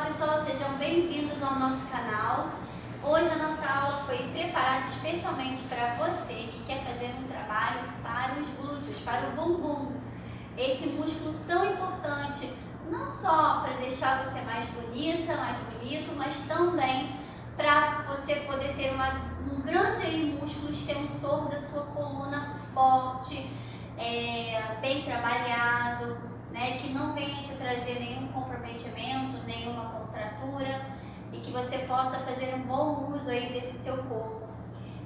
pessoal, sejam bem-vindos ao nosso canal. Hoje a nossa aula foi preparada especialmente para você que quer fazer um trabalho para os glúteos, para o bumbum. Esse músculo tão importante, não só para deixar você mais bonita, mais bonito, mas também para você poder ter um grande músculo extensor da sua coluna forte, bem trabalhado, né, que não venha te trazer nenhum comprometimento, nenhuma contratura e que você possa fazer um bom uso aí desse seu corpo.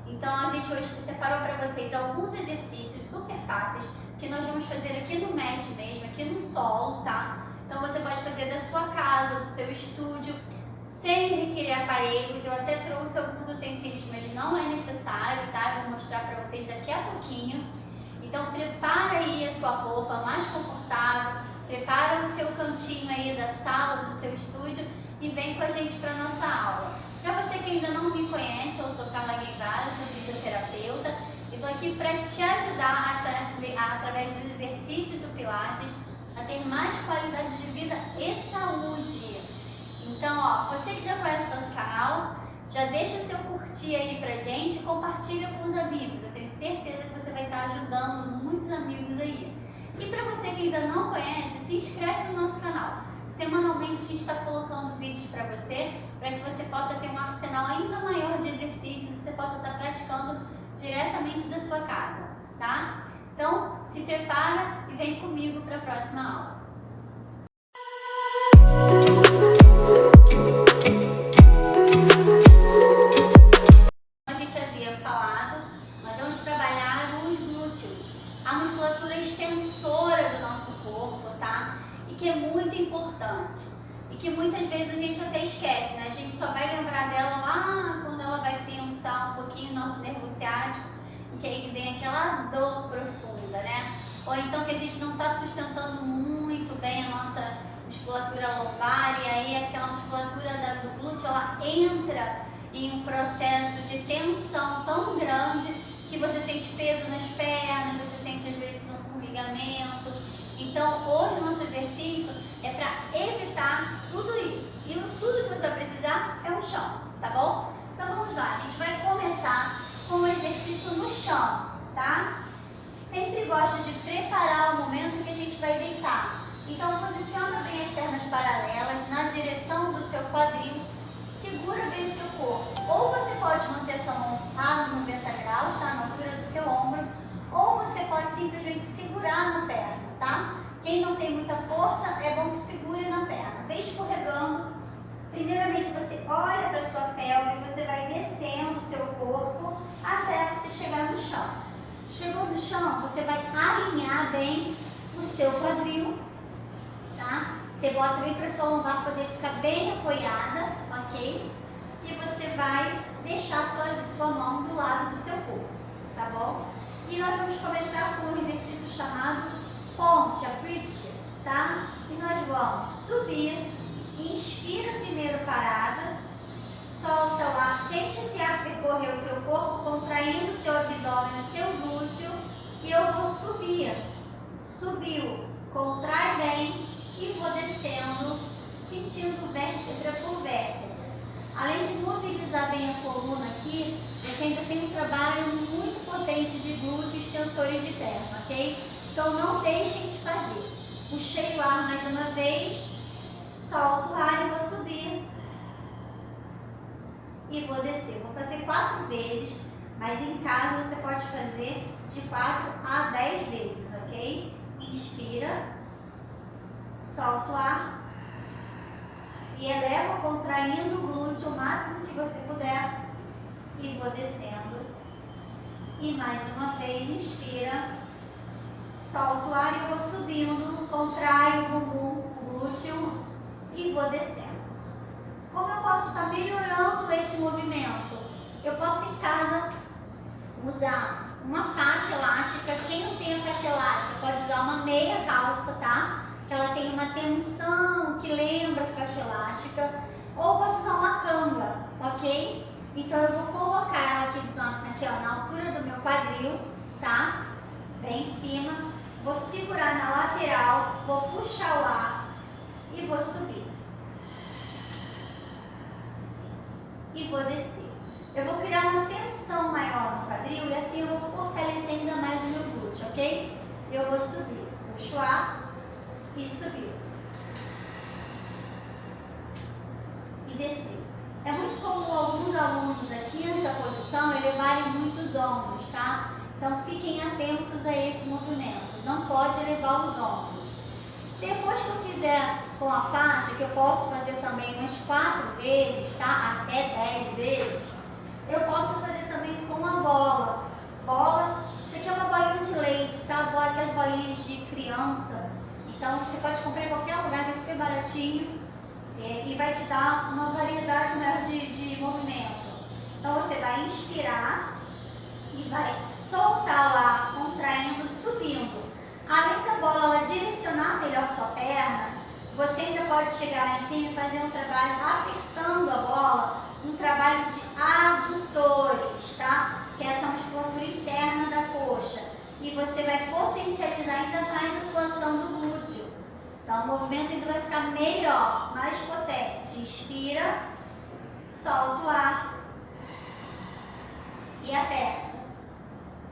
Então a gente hoje separou para vocês alguns exercícios super fáceis que nós vamos fazer aqui no mat mesmo, aqui no solo, tá? Então você pode fazer da sua casa, do seu estúdio, sem requerer aparelhos. Eu até trouxe alguns utensílios, mas não é necessário, tá? Eu vou mostrar para vocês daqui a pouquinho. Então prepara aí a sua roupa mais confortável, prepara o seu cantinho aí da sala, do seu estúdio e vem com a gente para nossa aula. Para você que ainda não me conhece, eu sou Carla Guevara, sou fisioterapeuta e estou aqui para te ajudar através dos exercícios do Pilates a ter mais qualidade de vida e saúde. Então, ó, você que já conhece o nosso canal, já deixa o seu curtir aí pra gente e compartilha com os amigos. Eu tenho certeza que você vai estar ajudando muitos amigos aí. E para você que ainda não conhece, se inscreve no nosso canal. Semanalmente a gente está colocando vídeos para você, para que você possa ter um arsenal ainda maior de exercícios e você possa estar praticando diretamente da sua casa, tá? Então, se prepara e vem comigo para a próxima aula. Como a gente havia falado, nós vamos trabalhar os glúteos, a musculatura extensora do nosso corpo, tá? E que é muito importante e que muitas vezes a gente até esquece, né? A gente só vai lembrar dela lá quando ela vai pensar um pouquinho no nosso nervo ciático e que aí vem aquela dor profunda, né? Ou então que a gente não está sustentando muito bem a nossa musculatura lombar e aí aquela musculatura do glúteo, ela entra em um processo de tensão tão grande que você sente peso nas pernas, você sente às vezes um formigamento. Então hoje o nosso exercício é para evitar tudo isso. E tudo que você vai precisar é um chão, tá bom? Então vamos lá, a gente vai começar com o exercício no chão, tá? Sempre gosto de preparar o momento que a gente vai deitar. Então posiciona bem as pernas paralelas na direção do seu quadril, segura bem o seu corpo. Ou você pode manter a sua mão a 90 graus, tá? Na altura do seu ombro, ou você pode simplesmente segurar na perna, tá? Quem não tem muita força, é bom que segure na perna. Vem escorregando. Primeiramente você olha para a sua pelve e você vai descendo o seu corpo até você chegar no chão. Chegou no chão, você vai alinhar bem o seu quadril, tá? Você bota bem para a sua lombar poder ficar bem apoiada, ok? E você vai deixar a sua mão do lado do seu corpo, tá bom? E nós vamos começar com um exercício chamado ponte, a bridge, tá? E nós vamos subir, inspira primeiro parada, solta o ar, sente esse ar percorrer o seu corpo, contraindo o seu abdômen, o seu glúteo, e eu vou subir. Subiu, contrai bem e vou descendo, sentindo vértebra por vértebra. Além de mobilizar bem a coluna aqui, você ainda tem um trabalho muito potente de glúteo e extensores de perna, ok? Então não deixem de fazer. Puxei o ar mais uma vez, solto o ar e vou subir. E vou descer. Vou fazer 4 vezes, mas em casa você pode fazer de 4 a 10 vezes, ok? Inspira, solta o ar e eleva contraindo o glúteo o máximo que você puder e vou descendo. E mais uma vez, inspira, solta o ar e vou subindo, contrai o bumbum, o glúteo e vou descendo. Como eu posso estar melhorando esse movimento? Eu posso em casa usar uma faixa elástica. Quem não tem a faixa elástica pode usar uma meia calça, tá? Que ela tem uma tensão que lembra a faixa elástica. Ou posso usar uma canga, ok? Então eu vou colocar ela aqui ó, na altura do meu quadril, tá? Bem em cima. Vou segurar na lateral, vou puxar o ar e vou subir. e vou descer. Eu vou criar uma tensão maior no quadril e assim eu vou fortalecer ainda mais o meu glúteo, ok? Eu vou subir, puxo o ar e subir. E descer. É muito comum alguns alunos aqui nessa posição elevarem muito os ombros, tá? Então fiquem atentos a esse movimento. Não pode elevar os ombros. Depois que eu fizer com a faixa, que eu posso fazer também umas 4 vezes, tá? Até 10 vezes. Eu posso fazer também com a bola. Bola, isso aqui é uma bolinha de leite, tá? Das bolinhas de criança. Então você pode comprar em qualquer lugar, que é super baratinho. E vai te dar uma variedade maior de movimento. Então você vai inspirar e vai soltar o ar, contraindo, subindo. Além da bola ela direcionar melhor sua perna, você ainda pode chegar lá em cima e fazer um trabalho apertando a bola, um trabalho de adutores, tá? Que é essa musculatura interna da coxa. E você vai potencializar ainda mais a sua ação do glúteo. Então o movimento ainda vai ficar melhor, mais potente. Inspira, solta o ar e aperta.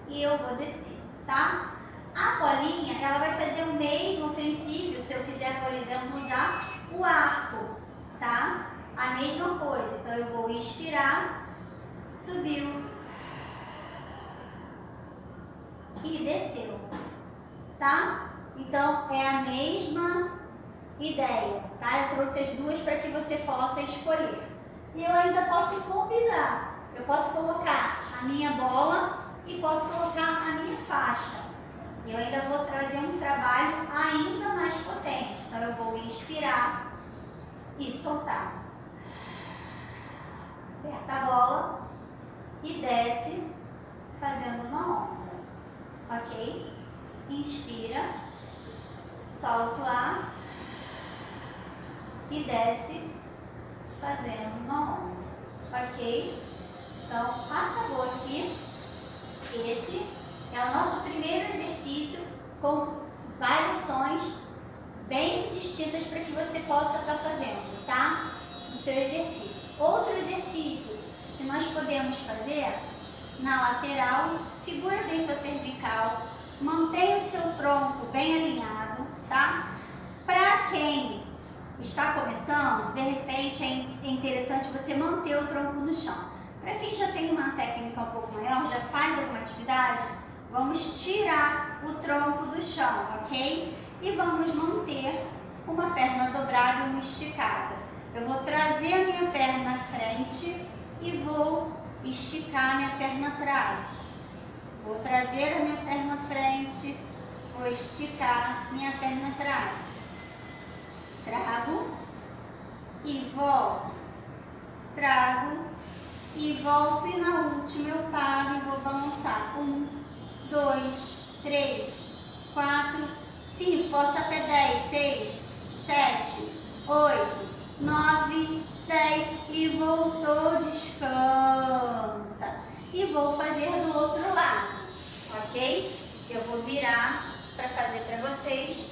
E eu vou descer, tá? A bolinha, ela vai fazer o mesmo princípio, se eu quiser, por exemplo, usar o arco, tá? A mesma coisa. Então eu vou inspirar, subiu e desceu, tá? Então é a mesma ideia, tá? Eu trouxe as duas para que você possa escolher. E eu ainda posso combinar. Eu posso colocar a minha bola e posso colocar a minha faixa. Eu ainda vou trazer um trabalho ainda mais potente. Então eu vou inspirar e soltar. Aperta a bola e desce fazendo uma onda, ok? Inspira, solta o ar e desce fazendo uma onda, ok? Então acabou aqui. Esse é o nosso primeiro exercício com variações bem distintas para que você possa estar fazendo, tá? O seu exercício. Outro exercício que nós podemos fazer na lateral, segura bem sua cervical, mantenha o seu tronco bem alinhado, tá? Para quem está começando, de repente é interessante você manter o tronco no chão. Para quem já tem uma técnica um pouco maior, já faz alguma atividade, vamos tirar o tronco do chão, ok? E vamos manter uma perna dobrada e uma esticada. Eu vou trazer a minha perna à frente e vou esticar a minha perna atrás. Vou trazer a minha perna à frente, vou esticar minha perna atrás. Trago e volto. Trago e volto, e na última eu paro e vou balançar. 1, 2, 3, 4, 5, posso até 10, 6, 7, 8, 9, 10 e voltou, descansa. E vou fazer do outro lado, ok? Eu vou virar para fazer para vocês.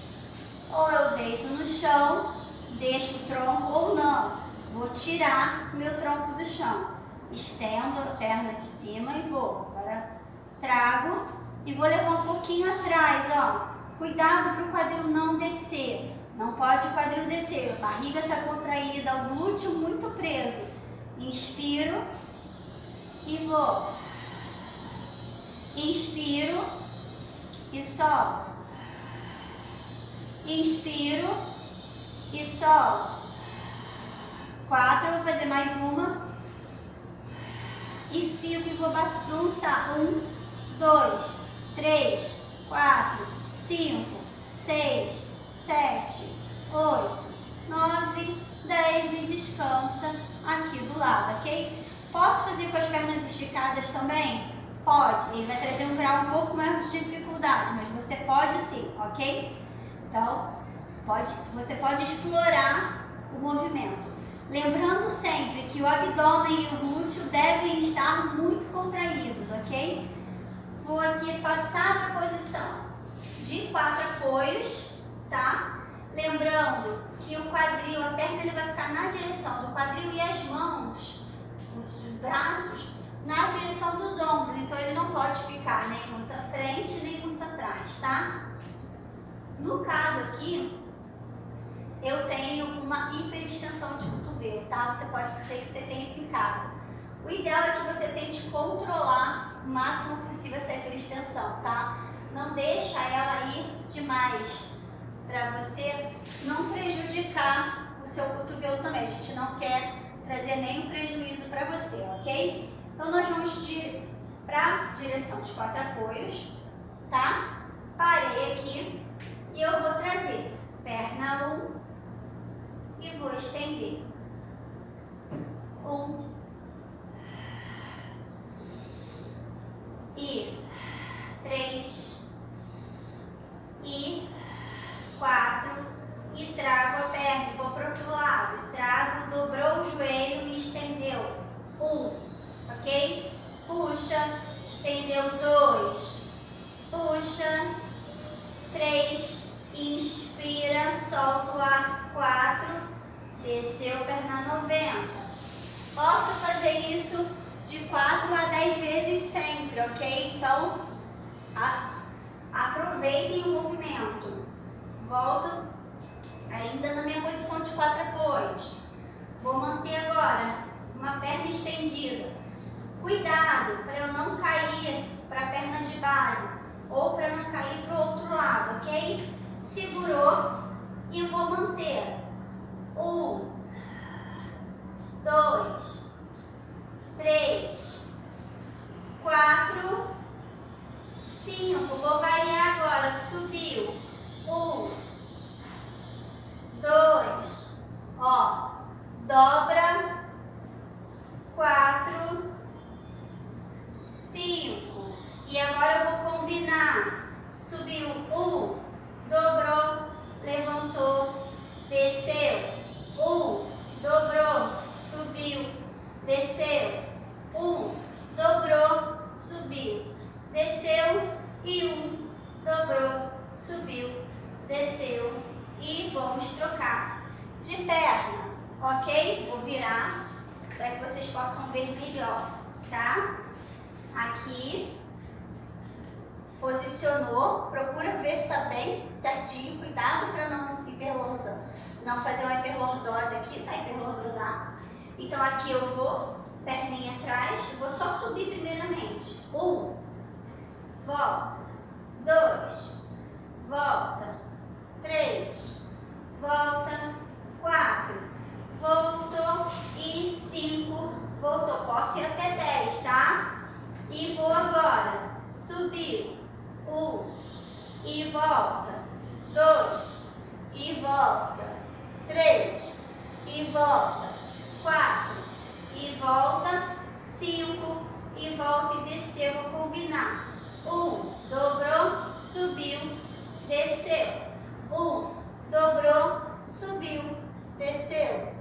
Ou eu deito no chão, deixo o tronco, ou não. Vou tirar meu tronco do chão. Estendo a perna de cima e vou. Agora trago e vou levar um pouquinho atrás, ó. Cuidado para o quadril não descer. Não pode o quadril descer. A barriga está contraída, o glúteo muito preso. Inspiro e vou. Inspiro e solto. Inspiro e solto. 4, eu vou fazer mais uma. E fico e vou balançar. 1, 2, 3, 4, 5, 6, 7, 8, 9, 10 e descansa aqui do lado, ok? Posso fazer com as pernas esticadas também? Pode. Ele vai trazer um grau um pouco mais de dificuldade, mas você pode sim, ok? Então, você pode explorar o movimento. Lembrando sempre que o abdômen e o glúteo devem estar muito contraídos, ok? Vou aqui passar para a posição de 4 apoios, tá? Lembrando que o quadril, a perna ele vai ficar na direção do quadril e as mãos os braços na direção dos ombros. Então ele não pode ficar nem muito à frente, nem muito atrás, tá? No caso aqui, eu tenho uma hiperextensão de cotovelo, tá? Você pode dizer que você tem isso em casa. O ideal é que você tente controlar o máximo possível essa hiperextensão, tá? Não deixa ela ir demais, para você não prejudicar o seu cotovelo também. A gente não quer trazer nenhum prejuízo para você, ok? Então nós vamos para a direção dos 4 apoios, tá? Parei aqui e eu vou trazer perna 1 e vou estender. 1 e 3 e 4 e trago a perna, vou para o outro lado, trago, dobrou o joelho e estendeu. 1, ok? Puxa, estendeu 2, puxa, 3, inspira, solta o ar, 4, desceu, perna 90. Posso fazer isso de 4 a 10 vezes sempre, ok? Então, aproveitem o movimento. Volto ainda na minha posição de 4 apoios. Vou manter agora uma perna estendida. Cuidado para eu não cair para a perna de base ou para não cair para o outro lado, ok? Segurou e vou manter. 1, 2, 3, 4, 5. Vou variar agora. Subiu. 1, 2, ó, dobra. 4, 5. E agora eu vou combinar. Subiu 1, dobrou, levantou, desceu. 1, dobrou, subiu, desceu. 1, dobrou, subiu, desceu. E 1, dobrou, subiu, desceu. E vamos trocar de perna, ok? Vou virar para que vocês possam ver melhor, tá? Aqui, posicionou, procura ver se está bem certinho, cuidado para não fazer uma hiperlordose aqui, tá? Hiperlordosar. Então aqui eu vou, perninha atrás, vou só subir primeiramente. 1, volta, 2, volta, 3, volta, 4, voltou e 5, voltou. Posso ir até 10, tá? E vou agora, subiu, 1 e volta, 2 e volta, 3 e volta, 4 e volta, 5 e volta e desceu. Vou combinar. 1, dobrou, subiu, desceu. 1, dobrou, subiu, desceu.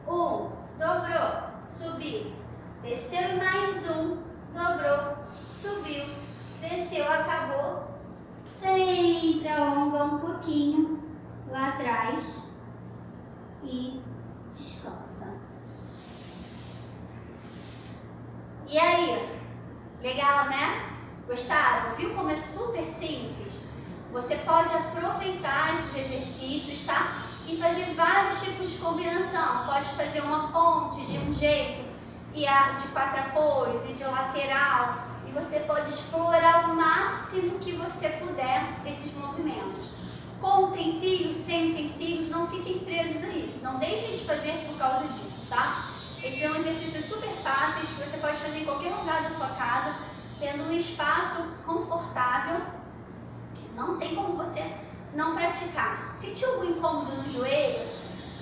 1, dobrou, subiu, desceu e mais 1, dobrou, subiu, desceu, acabou. Sempre alonga um pouquinho lá atrás e descansa. E aí? Legal, né? Gostaram? Viu como é super simples? Você pode aproveitar esses exercícios, tá? E fazer vários tipos de combinação. Pode fazer uma ponte de um jeito, e de 4 apoios, e de lateral. E você pode explorar o máximo que você puder esses movimentos. Com utensílios, sem utensílios, não fiquem presos a isso. Não deixem de fazer por causa disso, tá? Esses são exercícios super fáceis que você pode fazer em qualquer lugar da sua casa, tendo um espaço confortável. Não tem como você não praticar. Sentiu algum incômodo no joelho?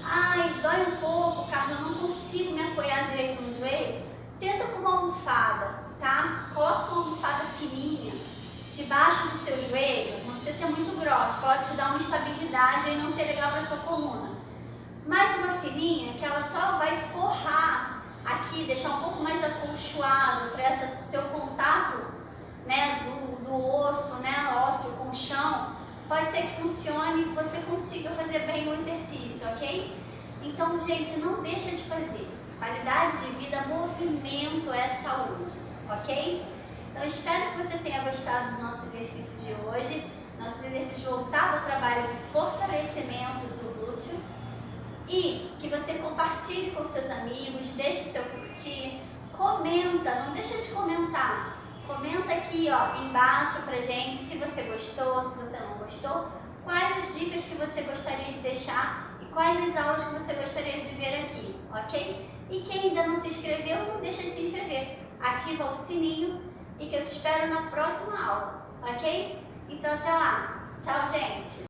Ai, dói um pouco, Carla, eu não consigo me apoiar direito no joelho? Tenta com uma almofada, tá? Coloca uma almofada fininha debaixo do seu joelho. Não precisa ser muito grossa, pode te dar uma estabilidade e não ser legal para sua coluna. Mais uma fininha que ela só vai forrar aqui, deixar um pouco mais acolchoado para esse seu contato, né, do osso, né, ósseo com o chão. Pode ser que funcione e você consiga fazer bem o exercício, ok? Então, gente, não deixa de fazer. Qualidade de vida, movimento é saúde, ok? Então espero que você tenha gostado do nosso exercício de hoje. Nosso exercício voltado ao trabalho de fortalecimento do glúteo. E que você compartilhe com seus amigos, deixe o seu curtir, comenta, não deixa de comentar. Comenta aqui embaixo pra gente se você gostou, se você não gostou, quais as dicas que você gostaria de deixar e quais as aulas que você gostaria de ver aqui, ok? E quem ainda não se inscreveu, não deixa de se inscrever. Ativa o sininho e que eu te espero na próxima aula, ok? Então até lá. Tchau, gente!